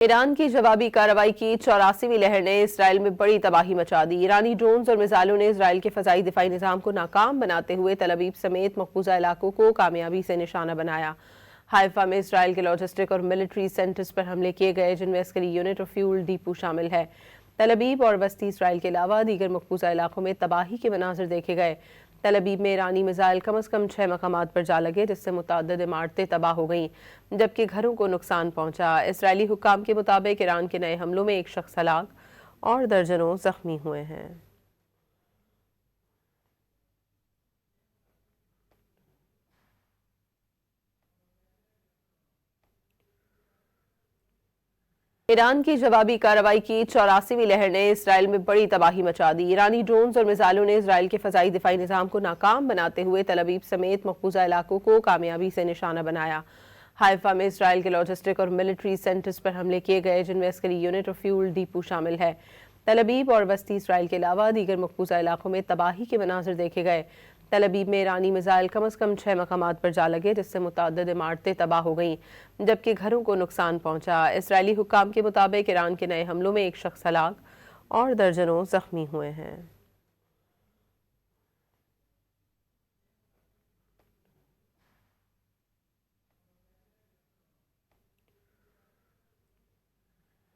ایران کی جوابی کارروائی کی 84ویں لہر نے اسرائیل میں بڑی تباہی مچا دی۔ ایرانی ڈرونز اور میزائلوں نے اسرائیل کے فضائی دفاعی نظام کو ناکام بناتے ہوئے تل ابیب سمیت مقبوضہ علاقوں کو کامیابی سے نشانہ بنایا۔ حائفہ میں اسرائیل کے لاجسٹک اور ملٹری سینٹرز پر حملے کیے گئے، جن میں عسکری یونٹ اور فیول ڈیپو شامل ہے۔ تل ابیب اور وسطی اسرائیل کے علاوہ دیگر مقبوضہ علاقوں میں تباہی کے مناظر دیکھے گئے۔ تل ابیب میں ایرانی میزائل کم از کم 6 مقامات پر جا لگے، جس سے متعدد عمارتیں تباہ ہو گئیں، جبکہ گھروں کو نقصان پہنچا۔ اسرائیلی حکام کے مطابق ایران کے نئے حملوں میں ایک شخص ہلاک اور درجنوں زخمی ہوئے ہیں۔ ایران کی جوابی کارروائی کی 84ویں لہر نے اسرائیل میں بڑی تباہی مچا دی۔ ایرانی ڈرونز اور میزائلوں نے اسرائیل کے فضائی دفاعی نظام کو ناکام بناتے ہوئے تل ابیب سمیت مقبوضہ علاقوں کو کامیابی سے نشانہ بنایا۔ حائفہ میں اسرائیل کے لاجسٹک اور ملٹری سینٹرز پر حملے کیے گئے، جن میں عسکری یونٹ اور فیول ڈیپو شامل ہے۔ تل ابیب اور وسطی اسرائیل کے علاوہ دیگر مقبوضہ علاقوں میں تباہی کے مناظر دیکھے گئے۔ تل ابیب میں ایرانی میزائل کم از کم 6 مقامات پر جا لگے، جس سے متعدد عمارتیں تباہ ہو گئیں، جبکہ گھروں کو نقصان پہنچا۔ اسرائیلی حکام کے مطابق ایران کے نئے حملوں میں ایک شخص ہلاک اور درجنوں زخمی ہوئے ہیں۔